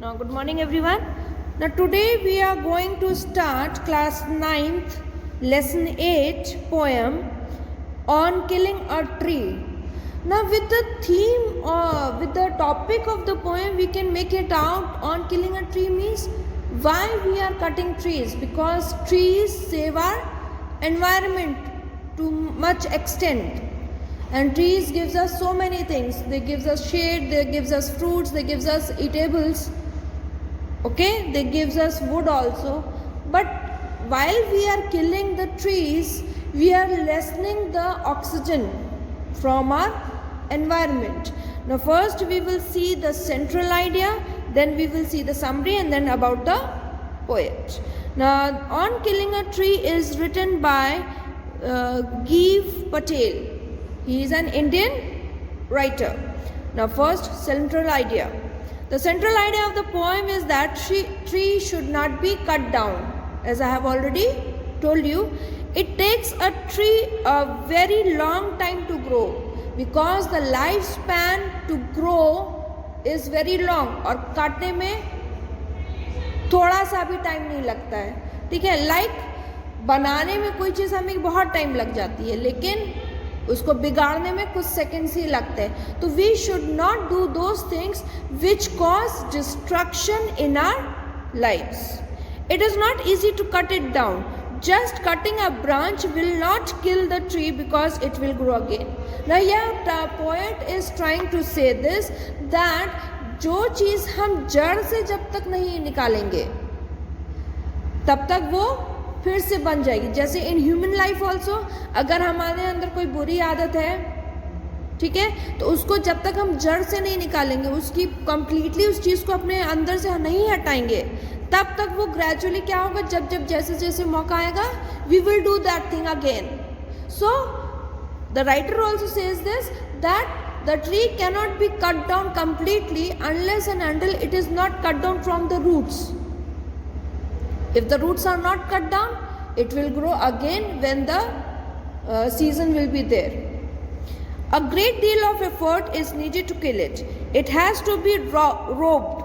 Now, good morning, everyone. Now, today we are going to start class 9th, lesson 8 poem on killing a tree. Now, with the theme or with the topic of the poem, we can make it out. On killing a tree means why we are cutting trees, because trees save our environment to much extent. And trees gives us so many things. They gives us shade, they gives us fruits, they gives us eatables. Okay, they gives us wood also. But while we are killing the trees, we are lessening the oxygen from our environment. Now first we will see the central idea, then we will see the summary, and then about the poet. Now, On Killing a Tree is written by Gieve Patel. He is an Indian writer. Now first, central idea. The central idea of the poem is that tree should not be cut down. As I have already told you, it takes a tree a very long time to grow, because the lifespan to grow is very long और काटने में थोड़ा सा भी time नहीं लगता है. ठीक है, लाइक बनाने में कोई चीज़ हमें बहुत टाइम लग जाती है, लेकिन उसको बिगाड़ने में कुछ सेकेंड्स ही लगते हैं. तो we should not do those things which cause destruction in our lives. It is not easy to cut it down. Just cutting a branch will not kill the tree because it will grow again. Now here the poet is trying to say this, that जो चीज़ हम जड़ से जब तक नहीं निकालेंगे तब तक वो फिर से बन जाएगी. जैसे इन ह्यूमन लाइफ ऑल्सो, अगर हमारे अंदर कोई बुरी आदत है, ठीक है, तो उसको जब तक हम जड़ से नहीं निकालेंगे, उसकी कंप्लीटली उस चीज़ को अपने अंदर से नहीं हटाएंगे, तब तक वो ग्रेजुअली क्या होगा, जब जब जैसे जैसे मौका आएगा, we will do that thing again. So the writer also says this, that the tree cannot be cut down completely unless and until it is not cut down from the roots. If the roots are not cut down, it will grow again when the season will be there. A great deal of effort is needed to kill it. It has to be roped,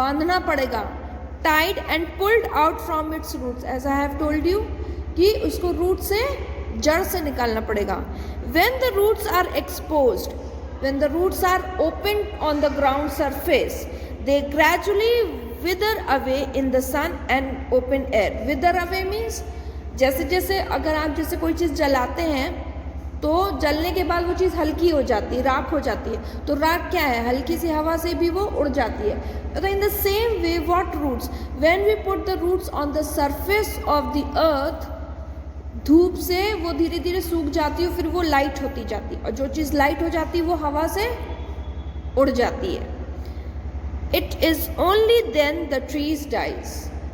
बांधना पड़ेगा, tied and pulled out from its roots. As I have told you कि उसको root से जड़ से निकालना पड़ेगा. When the roots are exposed, when the roots are opened on the ground surface, they gradually wither away in the sun and open air. Wither away means जैसे जैसे अगर आप जैसे कोई चीज़ जलाते हैं तो जलने के बाद वो चीज़ हल्की हो जाती है, राख हो जाती है. तो राख क्या है, हल्की सी हवा से भी वो उड़ जाती है. तो in the same way what roots, when we put the roots on the surface of the earth, धूप से वो धीरे धीरे सूख जाती है, फिर वो लाइट होती जाती है, और जो चीज़ लाइट हो जाती है वो हवा से उड़ जाती है. It is only then the trees dies.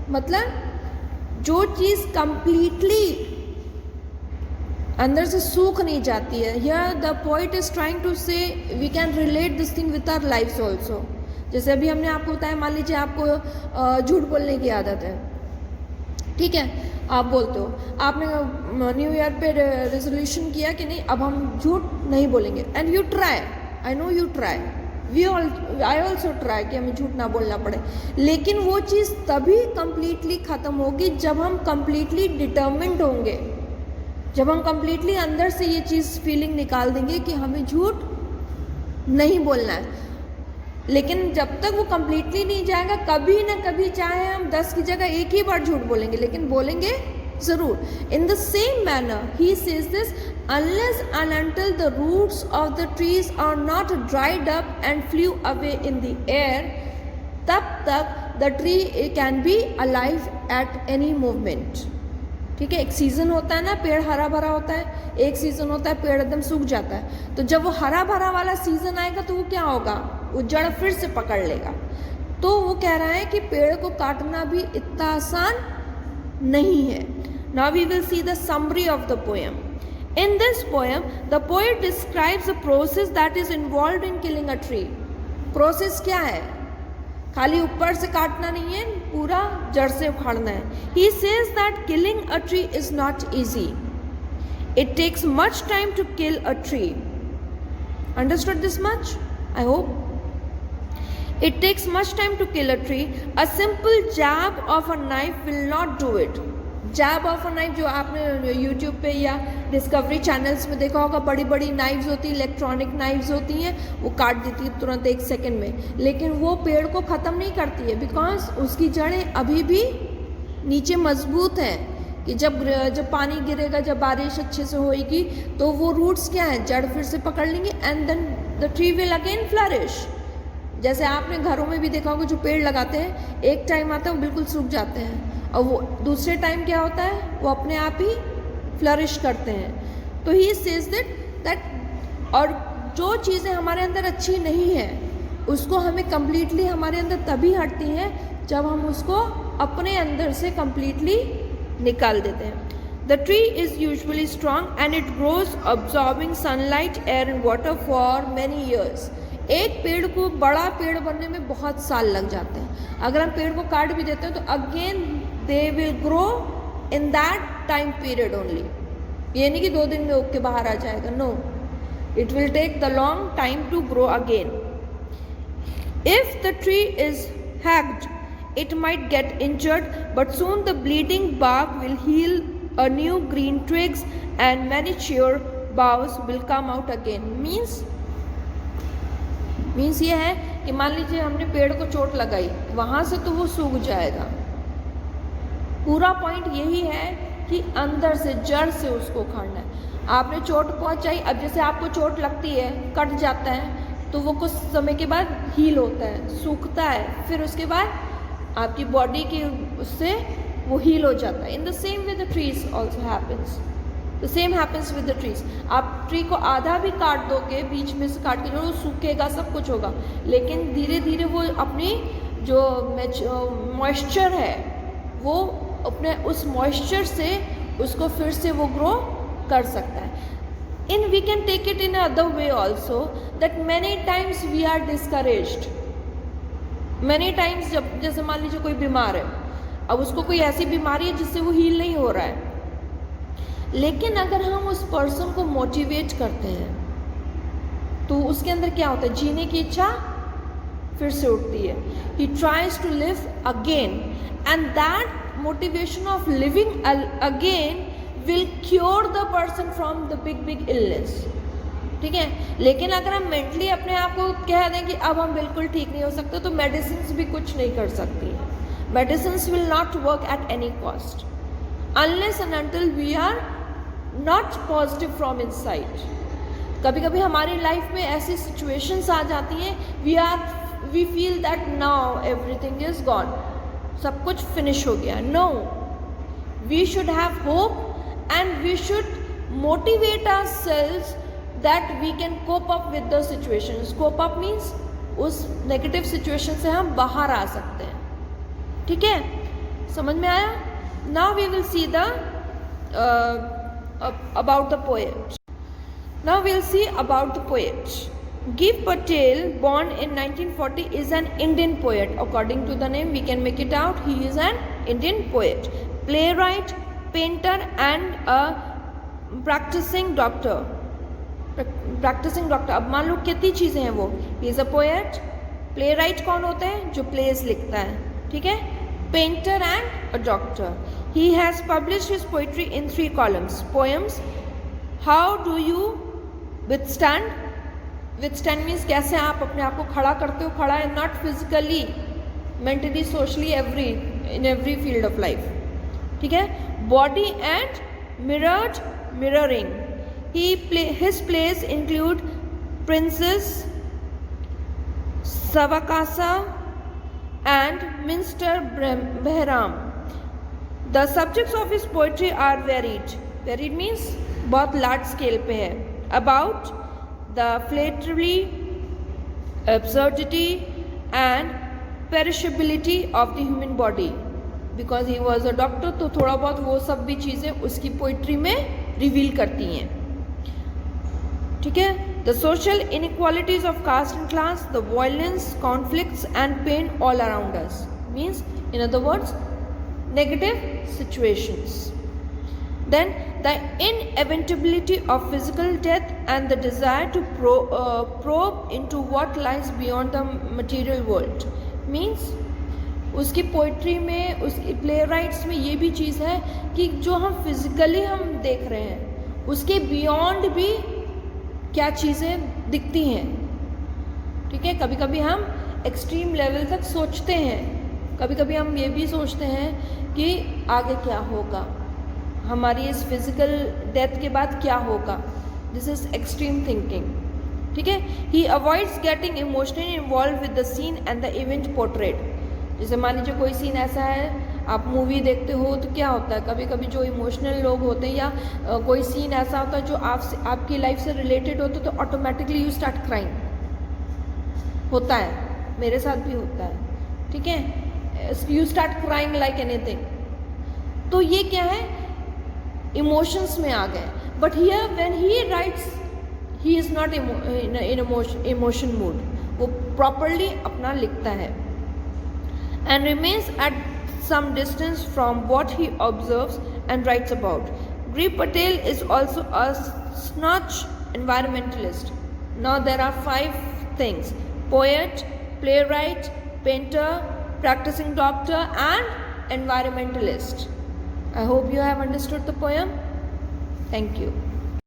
मतलब जो चीज़ कंप्लीटली अंदर से सूख नहीं जाती है. Here the poet is trying to say we can relate this thing with our lifes also. जैसे अभी हमने आपको बताया, मान लीजिए आपको झूठ बोलने की आदत है, ठीक है, आप बोलते हो, आपने न्यू ईयर पे रेजोल्यूशन किया कि नहीं अब हम झूठ नहीं बोलेंगे, and you try, I know you try, I also try कि हमें झूठ ना बोलना पड़े. लेकिन वो चीज़ तभी कंप्लीटली ख़त्म होगी जब हम कंप्लीटली डिटर्मिन्ड होंगे, जब हम कंप्लीटली अंदर से ये चीज़ फीलिंग निकाल देंगे कि हमें झूठ नहीं बोलना है. लेकिन जब तक वो कंप्लीटली नहीं जाएगा, कभी ना कभी चाहे हम 10 की जगह एक ही बार झूठ बोलेंगे, लेकिन बोलेंगे ज़रूर. इन the same manner he says this, unless and until the roots of the trees are not dried up and flew away in the air, तब तक the tree can be alive at any moment. ठीक है, एक season होता है ना, पेड़ हरा भरा होता है, एक सीज़न होता है पेड़ एकदम सूख जाता है. तो जब वो हरा भरा वाला सीज़न आएगा तो वो क्या होगा, वो जड़ फिर से पकड़ लेगा. तो वो कह रहा है कि पेड़ को काटना भी इतना आसान नहीं है. Now we will see the summary of the poem. In this poem, the poet describes the process that is involved in killing a tree. Process क्या है, खाली ऊपर से काटना नहीं है, पूरा जड़ से उखाड़ना है. He says that killing a tree is not easy. It takes much time to kill a tree. Understood this much? I hope. It takes much time to kill a tree. A simple jab of a knife will not do it. Jab of a knife जो आपने YouTube पे या discovery channels में देखा होगा, बड़ी बड़ी knifes होती हैं, इलेक्ट्रॉनिक नाइफ्स होती हैं, वो काट देती है तुरंत 1 सेकंड में, लेकिन वो पेड़ को ख़त्म नहीं करती है, बिकॉज उसकी जड़ें अभी भी नीचे मजबूत हैं कि जब पानी गिरेगा, जब बारिश अच्छे से होएगी तो वो रूट्स क्या हैं, जड़ फिर से पकड़ लेंगे and then the tree will again flourish. जैसे आपने घरों में भी देखा होगा, जो पेड़ लगाते हैं एक टाइम आता है वो बिल्कुल सूख जाते हैं, और वो दूसरे टाइम क्या होता है, वो अपने आप ही फ्लरिश करते हैं। तो ही सेज दैट और जो चीज़ें हमारे अंदर अच्छी नहीं है उसको हमें कम्प्लीटली हमारे अंदर तभी हटती हैं जब हम उसको अपने अंदर से कम्प्लीटली निकाल देते हैं। The tree is usually strong and it grows absorbing sunlight, air and water for many years. एक पेड़ को बड़ा पेड़ बनने में बहुत साल लग जाते हैं। अगर हम पेड़ को काट भी देते हैं तो again they will grow in that time period only. ये नहीं कि 2 दिन में उग के बाहर आ जाएगा, no, it will take the long time to grow again. If the tree is hacked it might get injured, but soon the bleeding bark will heal, a new green twigs and mature boughs will come out again. Means ये है कि मान लीजिए हमने पेड़ को चोट लगाई, वहाँ से तो वो सूख जाएगा। पूरा पॉइंट यही है कि अंदर से जड़ से उसको उखाड़ना है। आपने चोट पहुँचाई, अब जैसे आपको चोट लगती है, कट जाता है, तो वो कुछ समय के बाद हील होता है, सूखता है, फिर उसके बाद आपकी बॉडी की उससे वो हील हो जाता है। इन the same way the trees also happens, the same happens with the trees. आप ट्री को आधा भी काट दोगे, बीच में से काट के जो वो सूखेगा, सब कुछ होगा, लेकिन धीरे धीरे वो अपनी जो मॉइस्चर है वो अपने उस मॉइस्चर से उसको फिर से वो ग्रो कर सकता है। we can take it in another way also, that many times we are discouraged. Many times जब जैसे मान लीजिए कोई बीमार है, अब उसको कोई ऐसी बीमारी है जिससे वो हील नहीं हो रहा है, लेकिन अगर हम उस पर्सन को मोटिवेट करते हैं तो उसके अंदर क्या होता है, जीने की इच्छा फिर से उठती है। He tries to live again, and that motivation of living again will cure the person from the big illness. ठीक है, लेकिन अगर हम मेंटली अपने आप को कह दें कि अब हम बिल्कुल ठीक नहीं हो सकते, तो मेडिसिन भी कुछ नहीं कर सकती है। Medicine will not work at any cost unless and until we are not positive from inside. कभी कभी हमारी लाइफ में ऐसी सिचुएशंस आ जाती हैं, we feel that now everything is gone, सब कुछ फिनिश हो गया। No, we should have hope and we should motivate ourselves that we can cope up with the situations. Cope up means उस negative situation से हम बाहर आ सकते हैं। ठीक है, समझ में आया? Now we will see the about the poet. Now we'll see about the poet. Giv Patel, born in 1940, is an Indian poet. According to the name, we can make it out. He is an Indian poet, playwright, painter, and a practicing doctor. अब मान लो कितनी चीज़ें हैं वो। He is a poet. Play right कौन होता है, जो प्लेस लिखता है, ठीक है। Painter and a doctor. He has published his poetry in 3 columns. Poems, how do you withstand. Withstand means कैसे आप अपने आप को खड़ा करते हो, खड़ा है not physically, mentally, socially, in every field of life, ठीक है। Body and mirroring. His plays include Princess, Savakasa, and Minster Behram. The subjects of his poetry are varied. Varied means बहुत large scale पे है. About the flattery, absurdity, and perishability of the human body. Because he was a doctor, तो थोड़ा बहुत वो सब भी चीज़ें उसकी पोइट्री में रिवील करती हैं, ठीक है। The social inequalities of caste and class, the violence, conflicts and pain all around us, means in other words negative situations. Then the inevitability of physical death and the desire to probe into what lies beyond the material world means उसकी poetry में, उसकी play rights में ये भी चीज़ है कि जो हम फिजिकली हम देख रहे हैं उसके बियॉन्ड भी क्या चीज़ें दिखती हैं. ठीक है, कभी कभी हम एक्सट्रीम लेवल तक सोचते हैं, कभी कभी हम ये भी सोचते हैं कि आगे क्या होगा, हमारी इस फिजिकल डेथ के बाद क्या होगा. This is extreme thinking. ठीक है. He avoids getting emotionally involved with the scene and the event portrait. जैसे मान लीजिए कोई सीन ऐसा है, आप मूवी देखते हो तो क्या होता है, कभी कभी जो इमोशनल लोग होते हैं या कोई सीन ऐसा होता है जो आपकी लाइफ से रिलेटेड होता है तो ऑटोमेटिकली यू स्टार्ट क्राइंग. होता है, मेरे साथ भी होता है. ठीक है, you start crying like anything. तो ये क्या है, इमोशंस में आ गए. But here when he rights he is not in emotion mood, वो प्रॉपरली अपना लिखता है and remains at some distance from what he observes and writes about. Grieve Patel is also a staunch environmentalist. Now there are 5 things: poet, playwright, painter, practicing doctor and environmentalist. I hope you have understood the poem. Thank you.